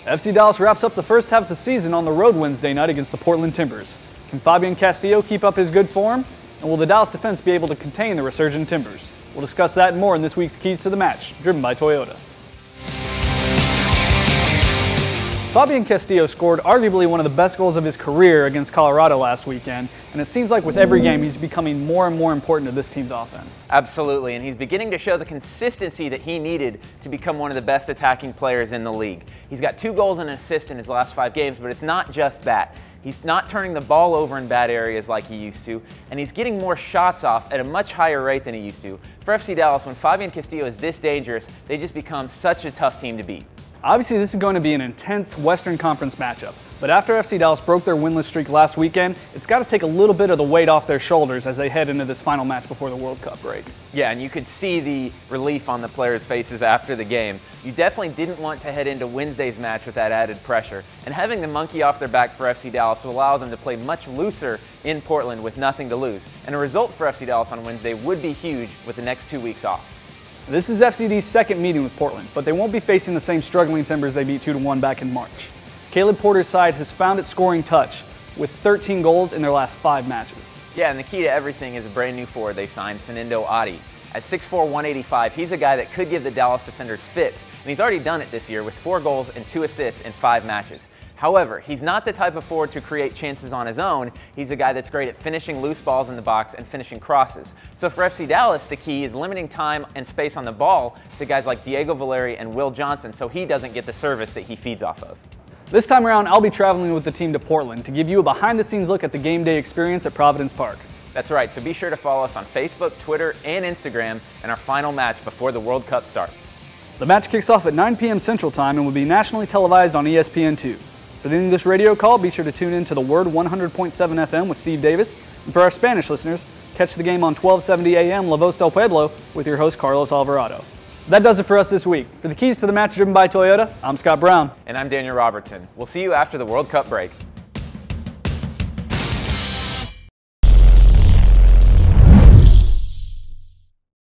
FC Dallas wraps up the first half of the season on the road Wednesday night against the Portland Timbers. Can Fabinho keep up his good form? And will the Dallas defense be able to contain the resurgent Timbers? We'll discuss that and more in this week's Keys to the Match, driven by Toyota. Fabinho scored arguably one of the best goals of his career against Colorado last weekend, and it seems like with every game he's becoming more and more important to this team's offense. Absolutely, and he's beginning to show the consistency that he needed to become one of the best attacking players in the league. He's got 2 goals and an assist in his last 5 games, but it's not just that. He's not turning the ball over in bad areas like he used to, and he's getting more shots off at a much higher rate than he used to. For FC Dallas, when Fabinho is this dangerous, they just become such a tough team to beat. Obviously, this is going to be an intense Western Conference matchup, but after FC Dallas broke their winless streak last weekend, it's got to take a little bit of the weight off their shoulders as they head into this final match before the World Cup break. Yeah, and you could see the relief on the players' faces after the game. You definitely didn't want to head into Wednesday's match with that added pressure, and having the monkey off their back for FC Dallas will allow them to play much looser in Portland with nothing to lose. And a result for FC Dallas on Wednesday would be huge with the next 2 weeks off. This is FCD's second meeting with Portland, but they won't be facing the same struggling Timbers they beat 2-1 back in March. Caleb Porter's side has found its scoring touch with 13 goals in their last 5 matches. Yeah, and the key to everything is a brand new forward they signed, Fernando Adi. At 6'4", 185, he's a guy that could give the Dallas defenders fits, and he's already done it this year with 4 goals and 2 assists in 5 matches. However, he's not the type of forward to create chances on his own. He's a guy that's great at finishing loose balls in the box and finishing crosses. So for FC Dallas, the key is limiting time and space on the ball to guys like Diego Valeri and Will Johnson so he doesn't get the service that he feeds off of. This time around, I'll be traveling with the team to Portland to give you a behind-the-scenes look at the game day experience at Providence Park. That's right, so be sure to follow us on Facebook, Twitter, and Instagram in our final match before the World Cup starts. The match kicks off at 9 p.m. Central Time and will be nationally televised on ESPN2. For the English radio call, be sure to tune in to the Word 100.7 FM with Steve Davis. And for our Spanish listeners, catch the game on 1270 AM La Voz del Pueblo with your host Carlos Alvarado. That does it for us this week. For the Keys to the Match driven by Toyota, I'm Scott Brown. And I'm Daniel Robertson. We'll see you after the World Cup break.